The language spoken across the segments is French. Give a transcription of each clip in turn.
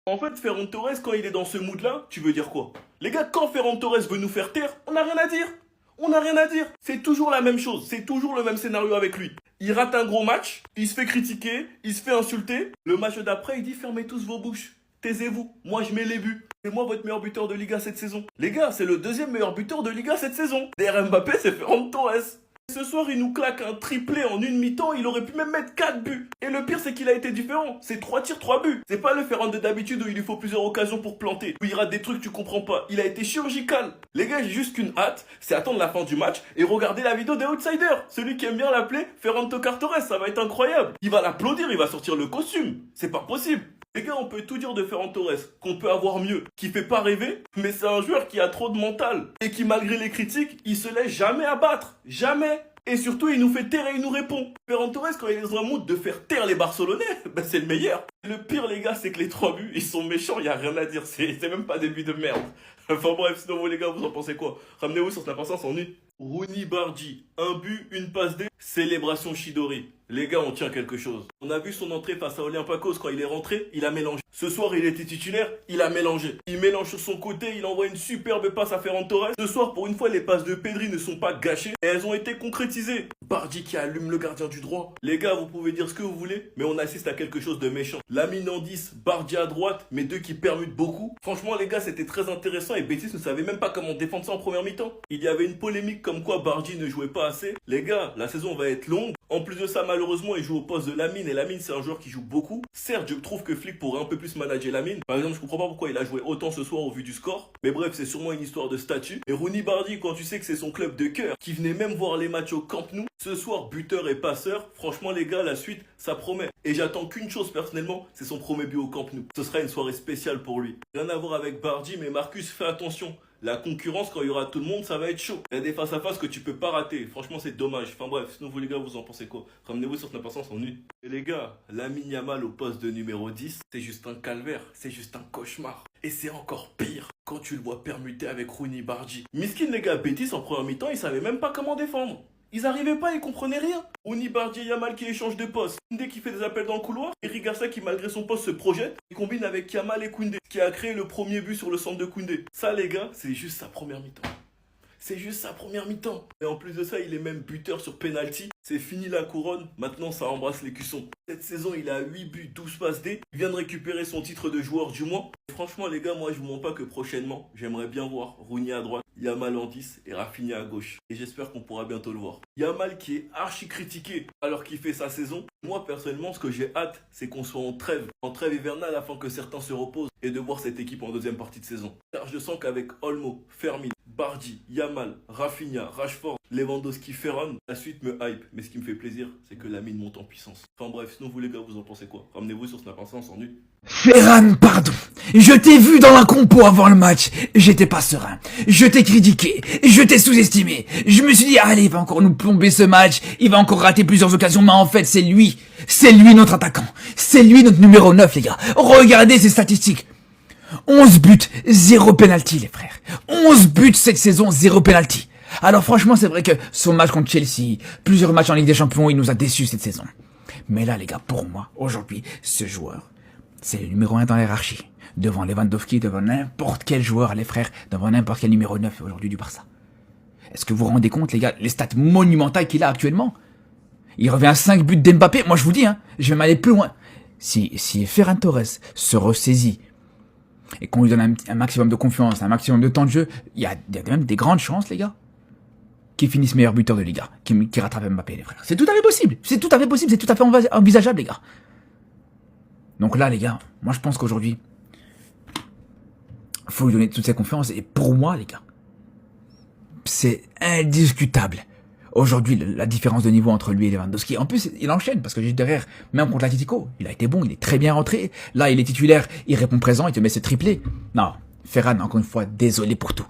En fait, Ferran Torres, quand il est dans ce mood-là, tu veux dire quoi? Les gars, quand Ferran Torres veut nous faire taire, on n'a rien à dire. On n'a rien à dire. C'est toujours la même chose. C'est toujours le même scénario avec lui. Il rate un gros match, il se fait critiquer, il se fait insulter. Le match d'après, il dit fermez tous vos bouches. Taisez-vous. Moi, je mets les buts. C'est moi votre meilleur buteur de Liga cette saison. Les gars, c'est le deuxième meilleur buteur de Liga cette saison. Derrière Mbappé, c'est Ferran Torres. Ce soir, il nous claque un triplé en une mi-temps, il aurait pu même mettre 4 buts. Et le pire, c'est qu'il a été différent. C'est 3 tirs, 3 buts. C'est pas le Ferran de d'habitude où il lui faut plusieurs occasions pour planter, où il rate des trucs tu comprends pas. Il a été chirurgical. Les gars, j'ai juste qu'une hâte, c'est attendre la fin du match et regarder la vidéo des Outsiders. Celui qui aime bien l'appeler Ferran Torres, ça va être incroyable. Il va l'applaudir, il va sortir le costume. C'est pas possible. Les gars, on peut tout dire de Ferran Torres, qu'on peut avoir mieux, qui fait pas rêver, mais c'est un joueur qui a trop de mental. Et qui, malgré les critiques, il se laisse jamais abattre. Jamais. Et surtout, il nous fait taire et il nous répond. Ferran Torres, quand il est dans un mood de faire taire les Barcelonais, ben c'est le meilleur. Le pire, les gars, c'est que les 3 buts, ils sont méchants, il n'y a rien à dire. C'est même pas des buts de merde. Enfin bref, sinon vous les gars, vous en pensez quoi? Ramenez-vous sur Snap Instant, s'ennuie. Rooney Bardi, un but, une passe D, célébration Chidori. Les gars, on tient quelque chose. On a vu son entrée face à Olympiakos quand il est rentré, il a mélangé. Ce soir, il était titulaire, il a mélangé. Il mélange sur son côté, il envoie une superbe passe à Ferran Torres. Ce soir, pour une fois, les passes de Pedri ne sont pas gâchées et elles ont été concrétisées. Bardi qui allume le gardien du droit. Les gars, vous pouvez dire ce que vous voulez, mais on assiste à quelque chose de méchant. Lamine en 10, Bardi à droite, mais deux qui permutent beaucoup. Franchement, les gars, c'était très intéressant et Betis ne savait même pas comment défendre ça en première mi-temps. Il y avait une polémique comme quoi Bardi ne jouait pas assez. Les gars, la saison va être longue. En plus de ça, malheureusement, il joue au poste de Lamine et Lamine, c'est un joueur qui joue beaucoup. Certes, je trouve que Flick pourrait un peu plus manager Lamine. Par exemple, je comprends pas pourquoi il a joué autant ce soir au vu du score. Mais bref, c'est sûrement une histoire de statut. Et Rooney Bardi, quand tu sais que c'est son club de cœur, qui venait même voir les matchs au Camp Nou, ce soir, buteur et passeur, franchement les gars, la suite, ça promet. Et j'attends qu'une chose personnellement, c'est son premier but au Camp Nou. Ce sera une soirée spéciale pour lui. Rien à voir avec Bardi, mais Marcus, fais attention. La concurrence, quand il y aura tout le monde, ça va être chaud. Il y a des face-à-face que tu peux pas rater. Franchement, c'est dommage. Enfin bref, sinon vous les gars, vous en pensez quoi? Ramenez-vous sur Snap Instant, s'ennuie. Et les gars, Lamine Yamal au poste de numéro 10, c'est juste un calvaire. C'est juste un cauchemar. Et c'est encore pire quand tu le vois permuter avec Rooney Bardi. Miskin les gars, Betis en première mi-temps, ils savaient même pas comment défendre. Ils arrivaient pas, ils comprenaient rien. Rooney Bardi et Yamal qui échangent de poste. Koundé qui fait des appels dans le couloir. Eric Garcia qui malgré son poste se projette et combine avec Yamal et Koundé. Qui a créé le premier but sur le centre de Koundé. Ça les gars, c'est juste sa première mi-temps. C'est juste sa première mi-temps. Et en plus de ça, il est même buteur sur penalty. C'est fini la couronne, maintenant ça embrasse les cuissons. Cette saison, il a 8 buts, 12 passes D. Il vient de récupérer son titre de joueur du mois. Et franchement les gars, moi je vous mens pas que prochainement, j'aimerais bien voir Rooney à droite, Yamal en 10 et Rafinha à gauche. Et j'espère qu'on pourra bientôt le voir. Yamal qui est archi critiqué alors qu'il fait sa saison. Moi personnellement, ce que j'ai hâte, c'est qu'on soit en trêve hivernale afin que certains se reposent et de voir cette équipe en deuxième partie de saison. Car je sens qu'avec Olmo, Fermin, Bardi, Yamal, Rafinha, Rashford, Lewandowski, Ferran, la suite me hype. Mais ce qui me fait plaisir, c'est que Lamine monte en puissance. Enfin bref, sinon vous les gars, vous en pensez quoi? Ramenez-vous sur Snap Instant, on s'ennuie. Ferran, pardon. Je t'ai vu dans la compo avant le match. J'étais pas serein. Je t'ai critiqué. Je t'ai sous-estimé. Je me suis dit, allez, il va encore nous plomber ce match. Il va encore rater plusieurs occasions. Mais en fait, c'est lui. C'est lui notre attaquant. C'est lui notre numéro 9, les gars. Regardez ses statistiques. 11 buts, 0 penalty, les frères. 11 buts cette saison, 0 penalty. Alors franchement, c'est vrai que son match contre Chelsea, plusieurs matchs en Ligue des Champions, il nous a déçus cette saison. Mais là, les gars, pour moi, aujourd'hui, ce joueur, c'est le numéro 1 dans l'hierarchie. Devant Lewandowski, devant n'importe quel joueur, les frères, devant n'importe quel numéro 9 aujourd'hui du Barça. Est-ce que vous vous rendez compte, les gars, les stats monumentales qu'il a actuellement? Il revient à 5 buts d'Mbappé. Moi, je vous dis, je vais m'aller plus loin. Si Ferran Torres se ressaisit et qu'on lui donne un maximum de confiance, un maximum de temps de jeu, il y a même des grandes chances, les gars, qu'il finisse meilleur buteur de Liga, qui rattrape Mbappé, les frères. C'est tout à fait possible. C'est tout à fait possible. C'est tout à fait envisageable, les gars. Donc là, les gars, moi, je pense qu'aujourd'hui, faut lui donner toute sa confiance. Et pour moi, les gars, c'est indiscutable. Aujourd'hui, la différence de niveau entre lui et Lewandowski. En plus, il enchaîne, parce que juste derrière, même contre l'Atlético, il a été bon, il est très bien rentré. Là, il est titulaire, il répond présent, il te met ce triplé. Non, Ferran, encore une fois, désolé pour tout.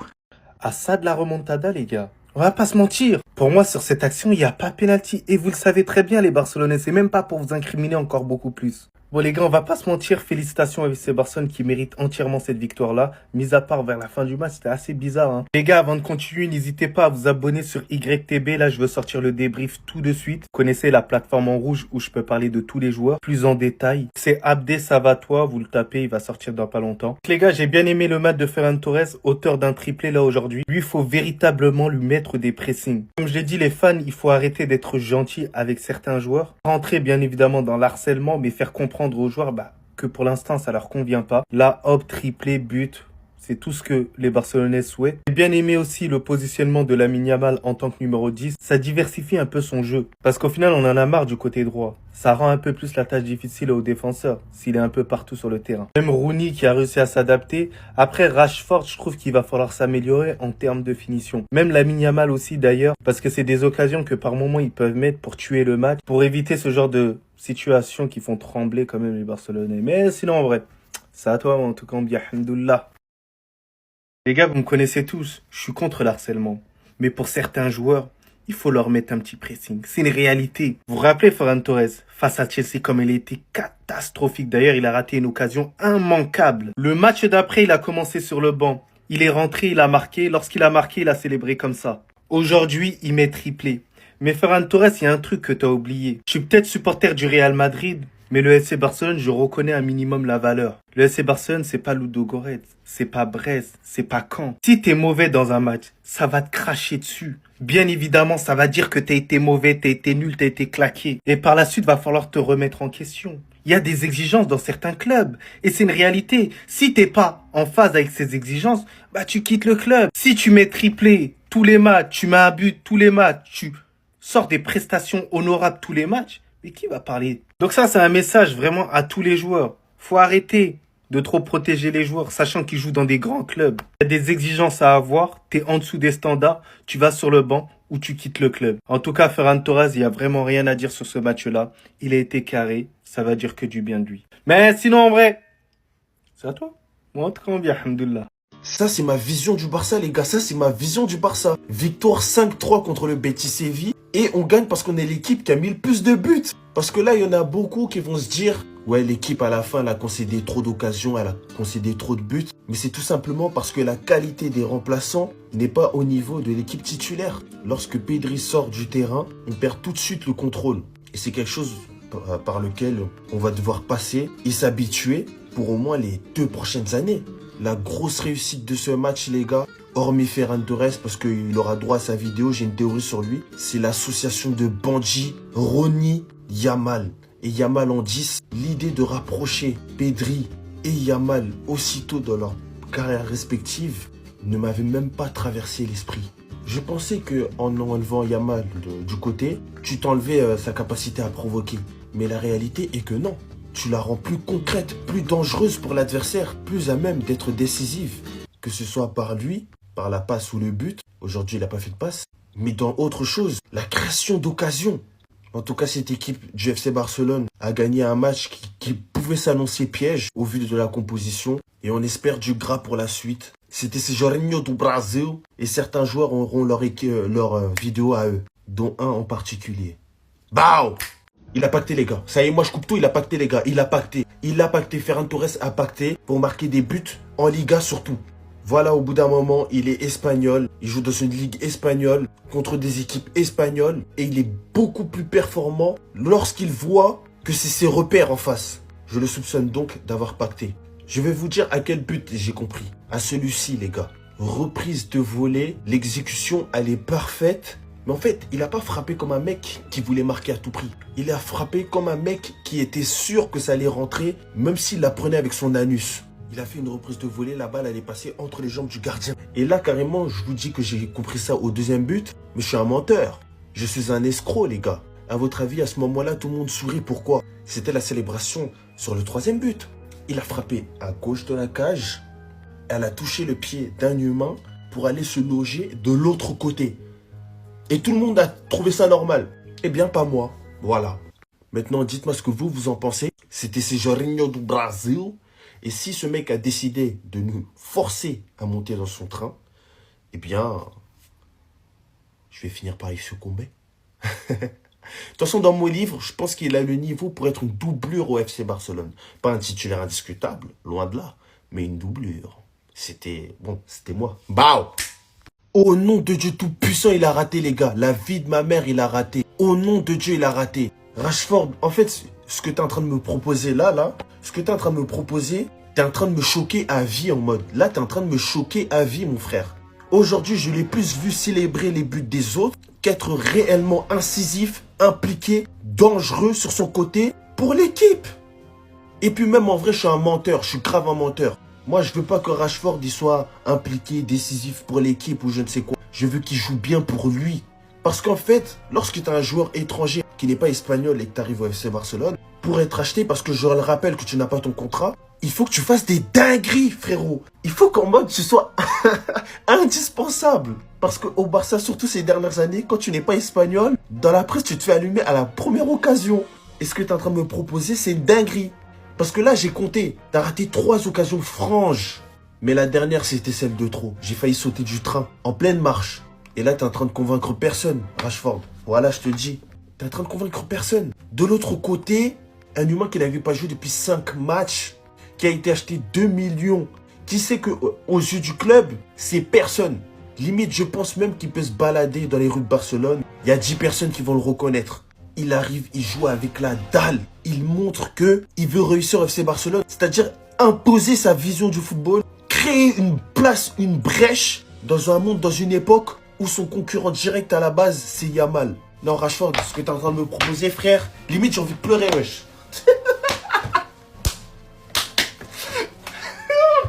Ah ça de la remontada, les gars. On va pas se mentir. Pour moi, sur cette action, il n'y a pas pénalty. Et vous le savez très bien, les Barcelonais, c'est même pas pour vous incriminer encore beaucoup plus. Bon les gars, on va pas se mentir, félicitations à FC Barcelone qui mérite entièrement cette victoire-là. Mis à part vers la fin du match, c'était assez bizarre. Hein. Les gars, avant de continuer, n'hésitez pas à vous abonner sur YTB. Là, je veux sortir le débrief tout de suite. Vous connaissez la plateforme en rouge où je peux parler de tous les joueurs, plus en détail. C'est Abdé Savatois, vous le tapez, il va sortir dans pas longtemps. Donc, les gars, j'ai bien aimé le match de Ferran Torres, auteur d'un triplé là aujourd'hui. Lui, il faut véritablement lui mettre des pressings. Comme je l'ai dit, les fans, il faut arrêter d'être gentil avec certains joueurs. Rentrer bien évidemment dans l'harcèlement, mais faire comprendre aux joueurs que pour l'instant ça leur convient pas. Là, hop, triplé, but, c'est tout ce que les Barcelonais souhaitent. J'ai bien aimé aussi le positionnement de Lamine Yamal en tant que numéro 10. Ça diversifie un peu son jeu. Parce qu'au final, on en a marre du côté droit. Ça rend un peu plus la tâche difficile aux défenseurs, s'il est un peu partout sur le terrain. Même Rooney qui a réussi à s'adapter. Après, Rashford, je trouve qu'il va falloir s'améliorer en termes de finition. Même Lamine Yamal aussi d'ailleurs, parce que c'est des occasions que par moment ils peuvent mettre pour tuer le match, pour éviter ce genre de situations qui font trembler quand même les Barcelonais. Mais sinon, en vrai, c'est à toi en tout cas, alhamdoulilah. Les gars, vous me connaissez tous, je suis contre l'harcèlement. Mais pour certains joueurs, il faut leur mettre un petit pressing. C'est une réalité. Vous vous rappelez Ferran Torres face à Chelsea comme il était catastrophique. D'ailleurs, il a raté une occasion immanquable. Le match d'après, il a commencé sur le banc. Il est rentré, il a marqué. Lorsqu'il a marqué, il a célébré comme ça. Aujourd'hui, il met triplé. Mais Ferran Torres, il y a un truc que tu as oublié. Je suis peut-être supporter du Real Madrid, mais le FC Barcelone, je reconnais un minimum la valeur. Le FC Barcelone, c'est pas Ludogorets, c'est pas Brest, c'est pas Caen. Si t'es mauvais dans un match, ça va te cracher dessus. Bien évidemment, ça va dire que t'as été mauvais, t'as été nul, t'as été claqué. Et par la suite, va falloir te remettre en question. Il y a des exigences dans certains clubs. Et c'est une réalité. Si t'es pas en phase avec ces exigences, tu quittes le club. Si tu mets triplé tous les matchs, tu mets un but tous les matchs, tu sors des prestations honorables tous les matchs, mais qui va parler? Donc ça, c'est un message vraiment à tous les joueurs. Faut arrêter de trop protéger les joueurs, sachant qu'ils jouent dans des grands clubs. Il y a des exigences à avoir, t'es en dessous des standards, tu vas sur le banc ou tu quittes le club. En tout cas, Ferran Torres, il y a vraiment rien à dire sur ce match-là. Il a été carré, ça va dire que du bien de lui. Mais sinon, en vrai, c'est à toi. Moi, en tout cas, bien, alhamdoulilah. Ça, c'est ma vision du Barça, les gars. Ça, c'est ma vision du Barça. Victoire 5-3 contre le Betis Séville. Et on gagne parce qu'on est l'équipe qui a mis le plus de buts. Parce que là, il y en a beaucoup qui vont se dire, ouais, l'équipe à la fin, elle a concédé trop d'occasions, elle a concédé trop de buts. Mais c'est tout simplement parce que la qualité des remplaçants n'est pas au niveau de l'équipe titulaire. Lorsque Pedri sort du terrain, on perd tout de suite le contrôle. Et c'est quelque chose par lequel on va devoir passer et s'habituer pour au moins les 2 prochaines années. La grosse réussite de ce match, les gars, hormis Ferran Torres, parce qu'il aura droit à sa vidéo, j'ai une théorie sur lui, c'est l'association de Bandji, Rooney, Yamal. Et Yamal en 10, l'idée de rapprocher Pedri et Yamal aussitôt dans leur carrière respective ne m'avait même pas traversé l'esprit. Je pensais que en enlevant Yamal du côté, tu t'enlevais sa capacité à provoquer. Mais la réalité est que non. Tu la rends plus concrète, plus dangereuse pour l'adversaire, plus à même d'être décisive. Que ce soit par lui, par la passe ou le but. Aujourd'hui, il n'a pas fait de passe. Mais dans autre chose, la création d'occasions. En tout cas, cette équipe du FC Barcelone a gagné un match qui pouvait s'annoncer piège au vu de la composition. Et on espère du gras pour la suite. C'était ces Jorginho do Brasil. Et certains joueurs auront leur vidéo à eux, dont un en particulier. Bao! Il a pacté, les gars. Ça y est, moi je coupe tout, il a pacté, les gars. Il a pacté. Il a pacté. Ferran Torres a pacté pour marquer des buts en Liga surtout. Voilà, au bout d'un moment, il est espagnol. Il joue dans une ligue espagnole contre des équipes espagnoles. Et il est beaucoup plus performant lorsqu'il voit que c'est ses repères en face. Je le soupçonne donc d'avoir pacté. Je vais vous dire à quel but j'ai compris. À celui-ci, les gars. Reprise de volée. L'exécution, elle est parfaite. Mais en fait, il n'a pas frappé comme un mec qui voulait marquer à tout prix. Il a frappé comme un mec qui était sûr que ça allait rentrer, même s'il la prenait avec son anus. Il a fait une reprise de volée, la balle allait passer entre les jambes du gardien. Et là, carrément, je vous dis que j'ai compris ça au deuxième but, mais je suis un menteur. Je suis un escroc, les gars. À votre avis, à ce moment-là, tout le monde sourit. Pourquoi? C'était la célébration sur le troisième but. Il a frappé à gauche de la cage. Elle a touché le pied d'un humain pour aller se loger de l'autre côté. Et tout le monde a trouvé ça normal. Eh bien, pas moi. Voilà. Maintenant, dites-moi ce que vous en pensez. C'était ce Jorginho do Brasil. Et si ce mec a décidé de nous forcer à monter dans son train, eh bien, je vais finir par y succomber. toute façon, dans mon livre, je pense qu'il a le niveau pour être une doublure au FC Barcelone. Pas un titulaire indiscutable, loin de là, mais une doublure. C'était moi. Bao! Au nom de Dieu Tout-Puissant, il a raté, les gars. La vie de ma mère, il a raté. Au nom de Dieu, il a raté. Rashford, en fait, ce que tu es en train de me proposer ce que tu es en train de me proposer, tu es en train de me choquer à vie en mode. Là, tu es en train de me choquer à vie, mon frère. Aujourd'hui, je l'ai plus vu célébrer les buts des autres qu'être réellement incisif, impliqué, dangereux sur son côté pour l'équipe. Et puis même en vrai, je suis un menteur, je suis grave un menteur. Moi, je veux pas que Rashford il soit impliqué, décisif pour l'équipe ou je ne sais quoi. Je veux qu'il joue bien pour lui. Parce qu'en fait, lorsque tu as un joueur étranger qui n'est pas espagnol et que tu arrives au FC Barcelone, pour être acheté, parce que je le rappelle que tu n'as pas ton contrat, il faut que tu fasses des dingueries, frérot. Il faut qu'en mode tu sois indispensable. Parce qu'au Barça, surtout ces dernières années, quand tu n'es pas espagnol, dans la presse, tu te fais allumer à la première occasion. Et ce que tu es en train de me proposer, c'est une dinguerie. Parce que là, j'ai compté. Tu as raté 3 occasions franches. Mais la dernière, c'était celle de trop. J'ai failli sauter du train en pleine marche. Et là, tu es en train de convaincre personne, Rashford. Voilà, je te le dis. Tu es en train de convaincre personne. De l'autre côté, un humain qui n'avait pas joué depuis 5 matchs, qui a été acheté 2 millions, qui sait que aux yeux du club, c'est personne. Limite, je pense même qu'il peut se balader dans les rues de Barcelone. Il y a 10 personnes qui vont le reconnaître. Il arrive, il joue avec la dalle. Il montre que il veut réussir au FC Barcelone. C'est-à-dire imposer sa vision du football, créer une place, une brèche dans un monde, dans une époque où son concurrent direct à la base, c'est Yamal. Non, Rashford, ce que tu es en train de me proposer, frère, limite, j'ai envie de pleurer, wesh.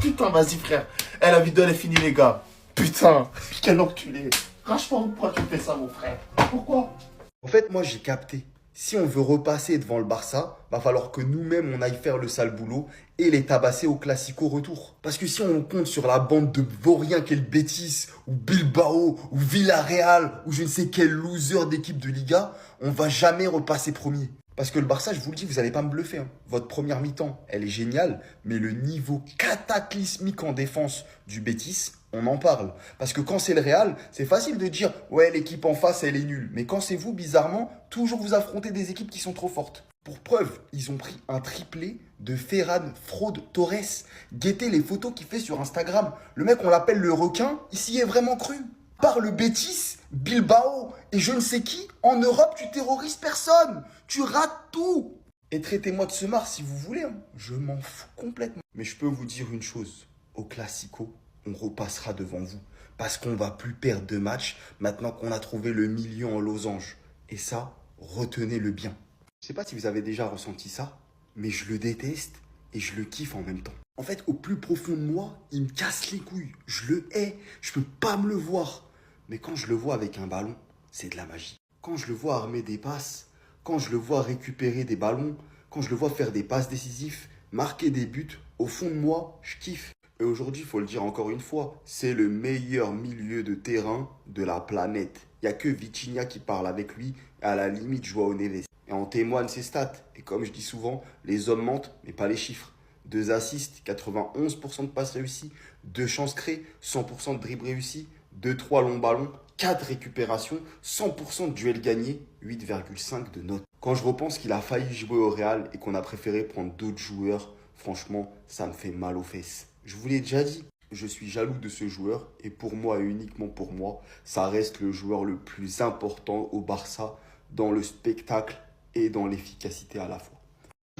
Putain, vas-y, frère. La vidéo, elle est finie, les gars. Putain, quel enculé. Rashford, pourquoi tu fais ça, mon frère? Pourquoi? En fait, moi, j'ai capté. Si on veut repasser devant le Barça, va falloir que nous-mêmes, on aille faire le sale boulot et les tabasser au Classico retour. Parce que si on compte sur la bande de vauriens qu'est le Betis, ou Bilbao, ou Villarreal, ou je ne sais quel loser d'équipe de Liga, on va jamais repasser premier. Parce que le Barça, je vous le dis, vous n'allez pas me bluffer. Hein. Votre première mi-temps, elle est géniale, mais le niveau cataclysmique en défense du Betis, on en parle. Parce que quand c'est le Real, c'est facile de dire « Ouais, l'équipe en face, elle est nulle ». Mais quand c'est vous, bizarrement, toujours vous affrontez des équipes qui sont trop fortes. Pour preuve, ils ont pris un triplé de Ferran Fraude Torres. Guettez les photos qu'il fait sur Instagram. Le mec, on l'appelle le requin, il s'y est vraiment cru. Par le Betis, Bilbao et je ne sais qui, en Europe, tu terrorises personne. Tu rates tout. Et traitez-moi de semard si vous voulez. Hein. Je m'en fous complètement. Mais je peux vous dire une chose. Au Classico, on repassera devant vous. Parce qu'on va plus perdre de matchs maintenant qu'on a trouvé le million en losange. Et ça, retenez-le bien. Je ne sais pas si vous avez déjà ressenti ça, mais je le déteste et je le kiffe en même temps. En fait, au plus profond de moi, il me casse les couilles. Je le hais. Je peux pas me le voir. Mais quand je le vois avec un ballon, c'est de la magie. Quand je le vois armer des passes, quand je le vois récupérer des ballons, quand je le vois faire des passes décisives, marquer des buts, au fond de moi, je kiffe. Et aujourd'hui, il faut le dire encore une fois, c'est le meilleur milieu de terrain de la planète. Il n'y a que Vitinha qui parle avec lui, et à la limite Joao Neves. Et en témoignent ses stats. Et comme je dis souvent, les hommes mentent, mais pas les chiffres. 2 assists, 91% de passes réussies, 2 chances créées, 100% de dribbles réussis, 2-3 longs ballons, 4 récupérations, 100% de duels gagnés, 8,5 de notes. Quand je repense qu'il a failli jouer au Real et qu'on a préféré prendre d'autres joueurs, franchement, ça me fait mal aux fesses. Je vous l'ai déjà dit, je suis jaloux de ce joueur et pour moi et uniquement pour moi, ça reste le joueur le plus important au Barça dans le spectacle et dans l'efficacité à la fois.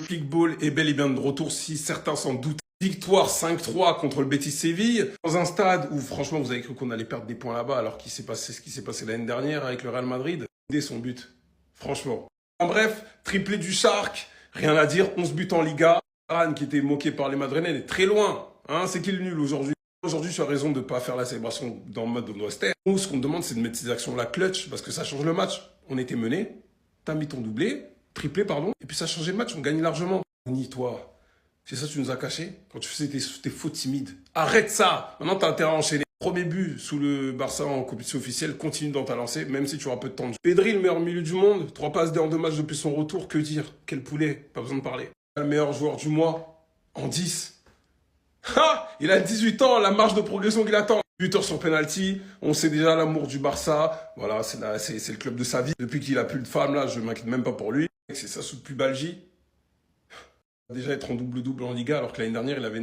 Kickball est bel et bien de retour si certains s'en doutent. Victoire 5-3 contre le Betis Séville, dans un stade où franchement vous avez cru qu'on allait perdre des points là-bas alors qu'il s'est passé ce qui s'est passé l'année dernière avec le Real Madrid. Dès son but, franchement. En bref, triplé du Shark, rien à dire, 11 buts en Liga. Varane qui était moqué par les Madrilènes est très loin, hein, c'est qu'il est nul aujourd'hui. Aujourd'hui, tu as raison de ne pas faire la célébration dans le mode Western. Nous, ce qu'on demande, c'est de mettre ces actions-là clutch parce que ça change le match. On était mené, t'as mis ton triplé, et puis ça a changé le match, on gagne largement. Ni toi. C'est ça que tu nous as caché quand tu faisais tes fautes timides. Arrête ça. Maintenant, tu as intérêt à enchaîner. Premier but sous le Barça en compétition officielle. Continue dans ta lancée, même si tu auras peu de temps de jeu. Pedri, le meilleur milieu du monde. 3 passes en 2 matchs depuis son retour. Que dire? Quel poulet. Pas besoin de parler. Le meilleur joueur du mois en 10. Ha! Il a 18 ans. La marge de progression qu'il attend. Buteur sur penalty, on sait déjà l'amour du Barça. Voilà, c'est le club de sa vie. Depuis qu'il a plus de femme, là, je m'inquiète même pas pour lui. C'est ça sous pubalgie. Déjà être en double-double en Liga, alors que l'année dernière, il avait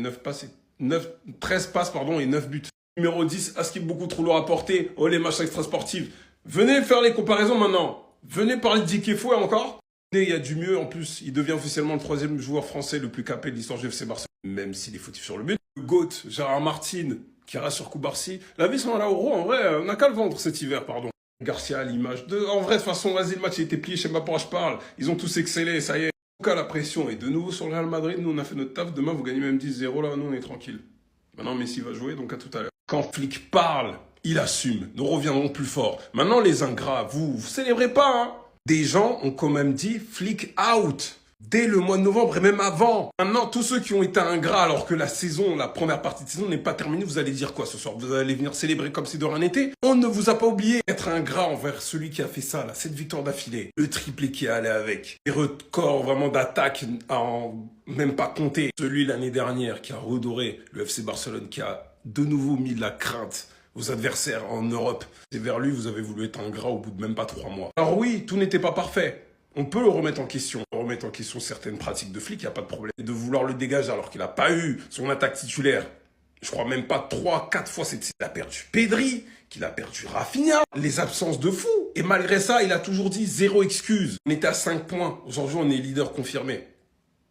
13 passes et 9 buts. Numéro 10, Askip beaucoup trop lourd à porter. Oh, les matchs extra-sportifs. Venez faire les comparaisons maintenant. Venez parler de Dick Fouet encore. Il y a du mieux, en plus, il devient officiellement le 3e joueur français le plus capé de l'histoire du FC Barcelone, même s'il est fautif sur le but. Le GOAT, Gérard Martin, qui reste sur Koubarsi. La vie sont là au en vrai, on n'a qu'à le vendre cet hiver, pardon. Garcia à l'image. En vrai, de toute façon, vas-y, le match il était plié, je sais pas pourquoi je parle. Ils ont tous excellé, ça y est. En tout cas, la pression est de nouveau sur le Real Madrid. Nous, on a fait notre taf. Demain, vous gagnez même 10-0, là, nous, on est tranquille. Maintenant, Messi va jouer, donc à tout à l'heure. Quand Flick parle, il assume. Nous reviendrons plus fort. Maintenant, les ingrats, vous célébrez pas, hein. Des gens ont quand même dit Flick out dès le mois de novembre et même avant. Maintenant, tous ceux qui ont été ingrats alors que la première partie de saison n'est pas terminée, vous allez dire quoi ce soir? Vous allez venir célébrer comme si de rien n'était? On ne vous a pas oublié. Être ingrat envers celui qui a fait ça, là, cette victoire d'affilée, le triplé qui est allé avec, les records vraiment d'attaque à en même pas compter. Celui l'année dernière qui a redoré le FC Barcelone, qui a de nouveau mis de la crainte aux adversaires en Europe. C'est vers lui, vous avez voulu être ingrat au bout de même pas 3 mois. Alors oui, tout n'était pas parfait. On peut le remettre en question. Remettre en question certaines pratiques de Flick, il n'y a pas de problème. Et de vouloir le dégager alors qu'il n'a pas eu son attaque titulaire. Je crois même pas 3-4 fois, il a perdu Pedri, qu'il a perdu Rafinha. Les absences de fou. Et malgré ça, il a toujours dit 0 excuse. On était à 5 points. Aujourd'hui, on est leader confirmé.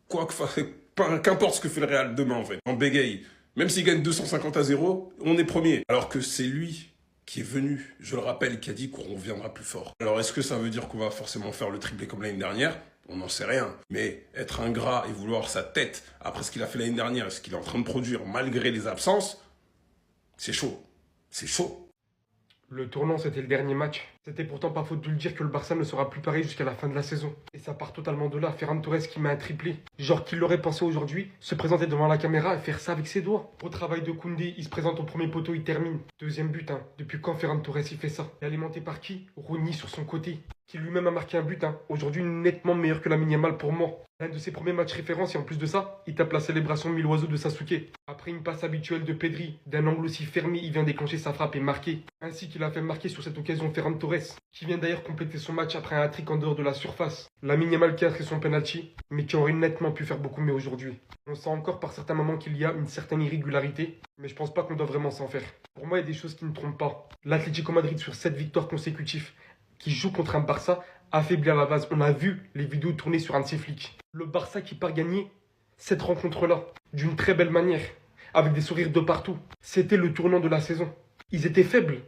Qu'importe ce que fait le Real demain, en fait. En bégaye. Même s'il gagne 250-0, on est premier. Alors que c'est lui qui est venu, je le rappelle, qui a dit qu'on reviendra plus fort. Alors est-ce que ça veut dire qu'on va forcément faire le triplé comme l'année dernière? On n'en sait rien. Mais être ingrat et vouloir sa tête après ce qu'il a fait l'année dernière et ce qu'il est en train de produire malgré les absences, c'est chaud. C'est chaud. Le tournant, c'était le dernier match. C'était pourtant pas faute de le dire que le Barça ne sera plus pareil jusqu'à la fin de la saison. Et ça part totalement de là. Ferran Torres qui met un triplé. Genre qu'il l'aurait pensé aujourd'hui, se présenter devant la caméra et faire ça avec ses doigts. Au travail de Koundé, il se présente au premier poteau, il termine. Deuxième but, hein. Depuis quand Ferran Torres il fait ça? Et alimenté par qui? Rooney sur son côté, qui lui-même a marqué un but, hein. Aujourd'hui nettement meilleur que la Yamal pour moi. L'un de ses premiers matchs référence et en plus de ça, il tape la célébration mille oiseaux de Sasuke. Après une passe habituelle de Pedri, d'un angle aussi fermé, il vient déclencher sa frappe et marquer. Ainsi qu'il a fait marquer sur cette occasion Ferran Torres, qui vient d'ailleurs compléter son match après un hat-trick en dehors de la surface. La Yamal qui a inscrit son penalty, mais qui aurait nettement pu faire beaucoup mieux aujourd'hui. On sent encore par certains moments qu'il y a une certaine irrégularité, mais je pense pas qu'on doit vraiment s'en faire. Pour moi, il y a des choses qui ne trompent pas. L'Atlético Madrid sur 7 victoires consécutives, qui joue contre un Barça affaibli à la base. On a vu les vidéos tournées sur Hansi Flick. Le Barça qui part gagner cette rencontre-là d'une très belle manière, avec des sourires de partout. C'était le tournant de la saison. Ils étaient faibles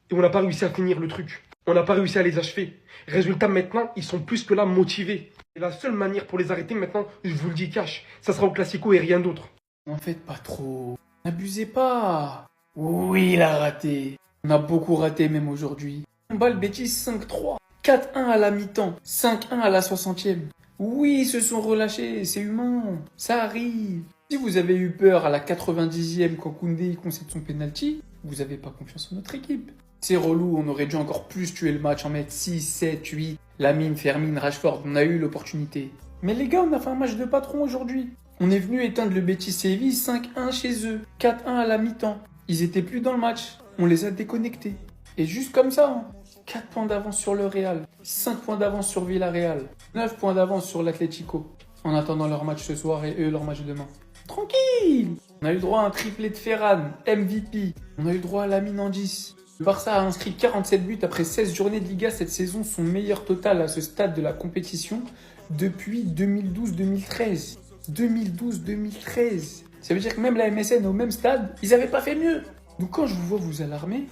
et on n'a pas réussi à finir le truc. On n'a pas réussi à les achever. Résultat, maintenant, ils sont plus que là motivés. Et la seule manière pour les arrêter maintenant, je vous le dis cash, ça sera au Classico et rien d'autre. En fait, pas trop. N'abusez pas. Oui, il a raté. On a beaucoup raté même aujourd'hui. On bat le Betis 5-3. 4-1 à la mi-temps. 5-1 à la 60e. Oui, ils se sont relâchés, c'est humain. Ça arrive. Si vous avez eu peur à la 90e quand Koundé concède son penalty, vous n'avez pas confiance en notre équipe. C'est relou, on aurait dû encore plus tuer le match, en mettre 6, 7, 8. Lamine, Fermin, Rashford, on a eu l'opportunité. Mais les gars, on a fait un match de patron aujourd'hui. On est venu éteindre le Betis Séville 5-1 chez eux, 4-1 à la mi-temps. Ils étaient plus dans le match, on les a déconnectés. Et juste comme ça, hein. 4 points d'avance sur le Real, 5 points d'avance sur Villarreal, 9 points d'avance sur l'Atlético. En attendant leur match ce soir et eux leur match demain. Tranquille. On a eu droit à un triplé de Ferran, MVP. On a eu droit à Lamine en 10. Le Barça a inscrit 47 buts après 16 journées de Liga cette saison, son meilleur total à ce stade de la compétition depuis 2012-2013. 2012-2013. Ça veut dire que même la MSN au même stade, ils n'avaient pas fait mieux. Donc quand je vous vois vous alarmer,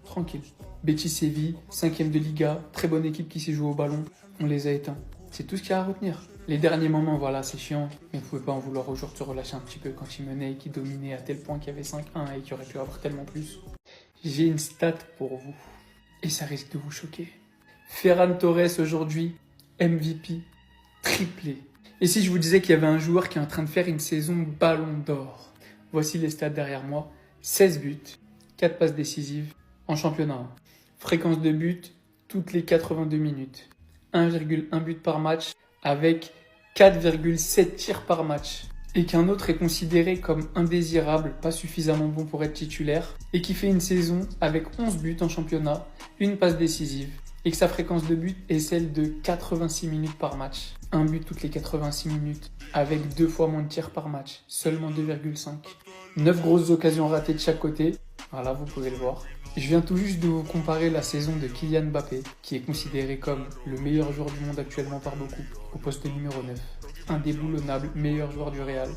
tranquille. Betis Séville, 5e de Liga, très bonne équipe qui s'est jouée au ballon, on les a éteints. C'est tout ce qu'il y a à retenir. Les derniers moments, voilà, c'est chiant, mais vous pouvez pas en vouloir aux joueurs de se relâcher un petit peu quand ils menaient et qu'ils dominaient à tel point qu'il y avait 5-1 et qu'il aurait pu avoir tellement plus. J'ai une stat pour vous, et ça risque de vous choquer. Ferran Torres aujourd'hui, MVP, triplé. Et si je vous disais qu'il y avait un joueur qui est en train de faire une saison ballon d'or? Voici les stats derrière moi. 16 buts, 4 passes décisives en championnat. Fréquence de but toutes les 82 minutes. 1,1 but par match avec 4,7 tirs par match. et qu'un autre est considéré comme indésirable, pas suffisamment bon pour être titulaire, et qui fait une saison avec 11 buts en championnat, une passe décisive, et que sa fréquence de but est celle de 86 minutes par match. Un but toutes les 86 minutes, avec 2 fois moins de tirs par match, seulement 2,5. 9 grosses occasions ratées de chaque côté, voilà, vous pouvez le voir. Je viens tout juste de vous comparer la saison de Kylian Mbappé, qui est considéré comme le meilleur joueur du monde actuellement par beaucoup, au poste numéro 9. Indéboulonnable meilleur joueur du Real,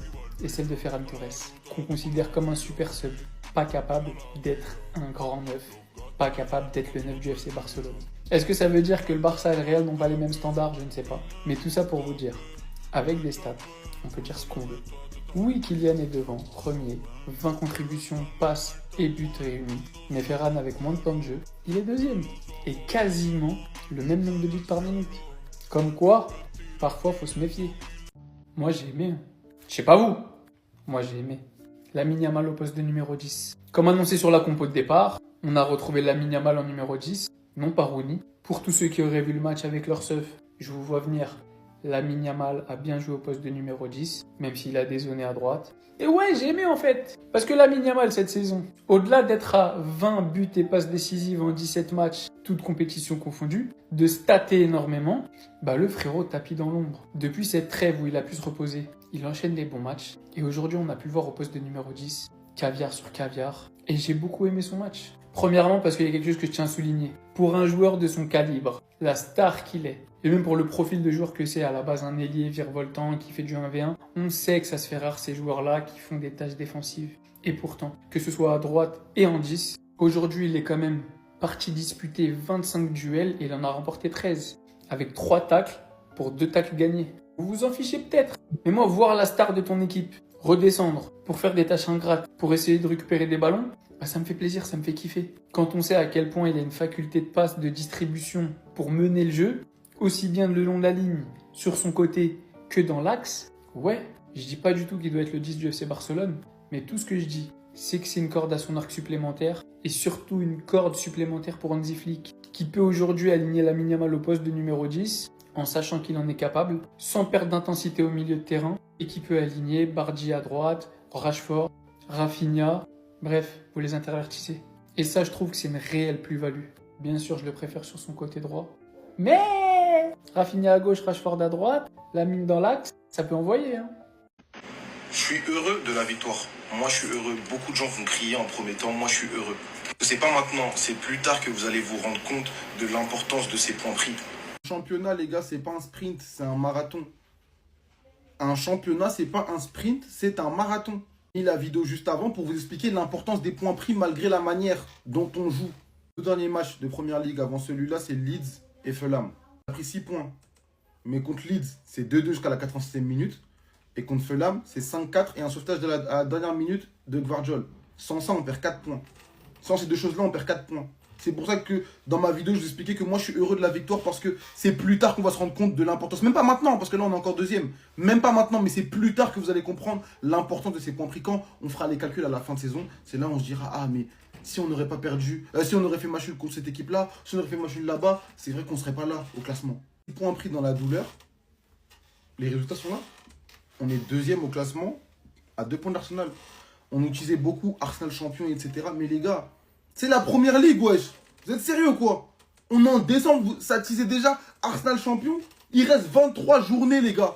et celle de Ferran Torres, qu'on considère comme un super sub, pas capable d'être un grand neuf, pas capable d'être le neuf du FC Barcelone. Est-ce que ça veut dire que le Barça et le Real n'ont pas les mêmes standards? Je ne sais pas. Mais tout ça pour vous dire, avec des stats, on peut dire ce qu'on veut. Oui, Kylian est devant, premier, 20 contributions, passes et buts réunis. Mais Ferran, avec moins de temps de jeu, il est deuxième. Et quasiment le même nombre de buts par minute. Comme quoi, parfois faut se méfier. Moi j'ai aimé. Je sais pas vous. Moi j'ai aimé. Lamine Yamal au poste de numéro 10. Comme annoncé sur la compo de départ, on a retrouvé Lamine Yamal en numéro 10, non pas Rooney. Pour tous ceux qui auraient vu le match avec leur seuf, je vous vois venir. Lamine Yamal a bien joué au poste de numéro 10, même s'il a dézonné à droite. Et ouais, j'ai aimé en fait. Parce que Lamine Yamal cette saison, au-delà d'être à 20 buts et passes décisives en 17 matchs, toutes compétitions confondues, de stater énormément, le frérot tapis dans l'ombre. Depuis cette trêve où il a pu se reposer, il enchaîne les bons matchs. Et aujourd'hui, on a pu le voir au poste de numéro 10, caviar sur caviar. Et j'ai beaucoup aimé son match. Premièrement parce qu'il y a quelque chose que je tiens à souligner. Pour un joueur de son calibre, la star qu'il est, et même pour le profil de joueur que c'est, à la base un ailier virevoltant qui fait du 1v1, on sait que ça se fait rare ces joueurs-là qui font des tâches défensives. Et pourtant, que ce soit à droite et en 10, aujourd'hui il est quand même parti disputer 25 duels et il en a remporté 13. Avec 3 tacles pour 2 tacles gagnés. Vous vous en fichez peut-être. Mais moi, voir la star de ton équipe redescendre pour faire des tâches ingrates, pour essayer de récupérer des ballons, ça me fait plaisir, ça me fait kiffer. Quand on sait à quel point il a une faculté de passe, de distribution pour mener le jeu, aussi bien le long de la ligne, sur son côté, que dans l'axe, ouais, je dis pas du tout qu'il doit être le 10 du FC Barcelone, mais tout ce que je dis, c'est que c'est une corde à son arc supplémentaire, et surtout une corde supplémentaire pour Hansi Flick, qui peut aujourd'hui aligner Lamine Yamal au poste de numéro 10, en sachant qu'il en est capable, sans perdre d'intensité au milieu de terrain, et qui peut aligner Bardi à droite, Rashford, Rafinha, bref, vous les intervertissez. Et ça, je trouve que c'est une réelle plus-value. Bien sûr, je le préfère sur son côté droit. Mais Rafinha à gauche, Rashford à droite, Lamine dans l'axe, ça peut envoyer. Je suis heureux de la victoire. Moi, je suis heureux. Beaucoup de gens vont crier en premier temps. Moi, je suis heureux. C'est pas maintenant, c'est plus tard que vous allez vous rendre compte de l'importance de ces points pris. Un championnat, les gars, c'est pas un sprint, c'est un marathon. Un championnat, c'est pas un sprint, c'est un marathon. J'ai mis la vidéo juste avant pour vous expliquer l'importance des points pris malgré la manière dont on joue. Le dernier match de Première Ligue avant celui-là, c'est Leeds et Fulham. On a pris 6 points. Mais contre Leeds, c'est 2-2 jusqu'à la 86e minute. Et contre Fulham, c'est 5-4 et un sauvetage à la dernière minute de Gvardiol. Sans ça, on perd 4 points. Sans ces deux choses-là, on perd 4 points. C'est pour ça que dans ma vidéo, je vous expliquais que moi, je suis heureux de la victoire parce que c'est plus tard qu'on va se rendre compte de l'importance. Même pas maintenant, parce que là, on est encore deuxième. Même pas maintenant, mais c'est plus tard que vous allez comprendre l'importance de ces points pris. Quand on fera les calculs à la fin de saison, c'est là où on se dira, ah, mais si on n'aurait pas perdu, si on aurait fait match nul contre cette équipe-là, si on aurait fait match nul là-bas, c'est vrai qu'on ne serait pas là au classement. Les points pris dans la douleur, les résultats sont là. On est deuxième au classement à 2 points d'Arsenal. On utilisait beaucoup Arsenal champion, etc. Mais les gars, c'est la première ligue, wesh. Vous êtes sérieux ou quoi? On est en décembre, ça disait déjà Arsenal champion. Il reste 23 journées, les gars.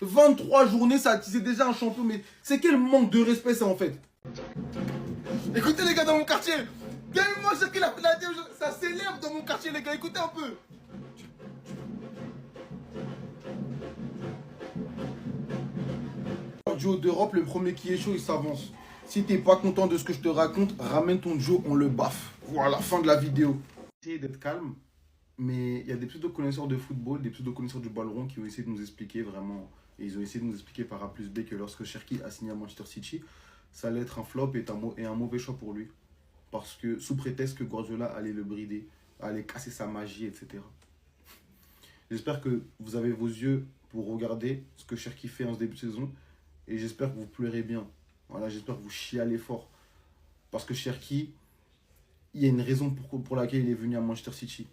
23 journées, ça disait déjà un champion. Mais c'est quel manque de respect, ça, en fait? Écoutez, les gars, dans mon quartier. Tellement j'ai pris la ça s'élève dans mon quartier, les gars. Écoutez un peu. Duo d'Europe, le premier qui est chaud, il s'avance. Si t'es pas content de ce que je te raconte, ramène ton Joe, on le baffe. Voilà, fin de la vidéo. Essayez d'être calme, mais il y a des pseudo-connaisseurs de football, des pseudo-connaisseurs du ballon qui ont essayé de nous expliquer vraiment, et ils ont essayé de nous expliquer par A plus B que lorsque Cherki a signé à Manchester City, ça allait être un flop et un mauvais choix pour lui. Parce que sous prétexte que Guardiola allait le brider, allait casser sa magie, etc. J'espère que vous avez vos yeux pour regarder ce que Cherki fait en ce début de saison. Et j'espère que vous pleurez bien. Voilà, j'espère que vous chialez fort. Parce que Cherki, il y a une raison pour laquelle il est venu à Manchester City.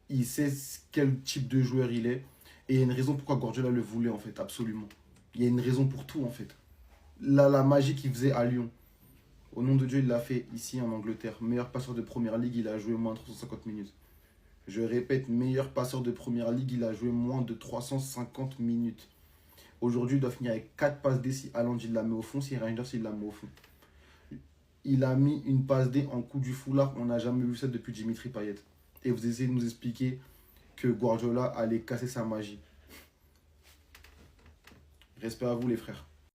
Il sait quel type de joueur il est. Et il y a une raison pourquoi Guardiola le voulait, en fait, absolument. Il y a une raison pour tout, en fait. la magie qu'il faisait à Lyon. Au nom de Dieu, il l'a fait ici en Angleterre. Meilleur passeur de première ligue, il a joué moins de 350 minutes. Je répète, meilleur passeur de première ligue, il a joué moins de 350 minutes. Aujourd'hui, il doit finir avec 4 passes D si Haaland il la met au fond, si Reinders il la met au fond. Il a mis une passe D en coup du foulard, on n'a jamais vu ça depuis Dimitri Payet. Et vous essayez de nous expliquer que Guardiola allait casser sa magie. Respect à vous les frères.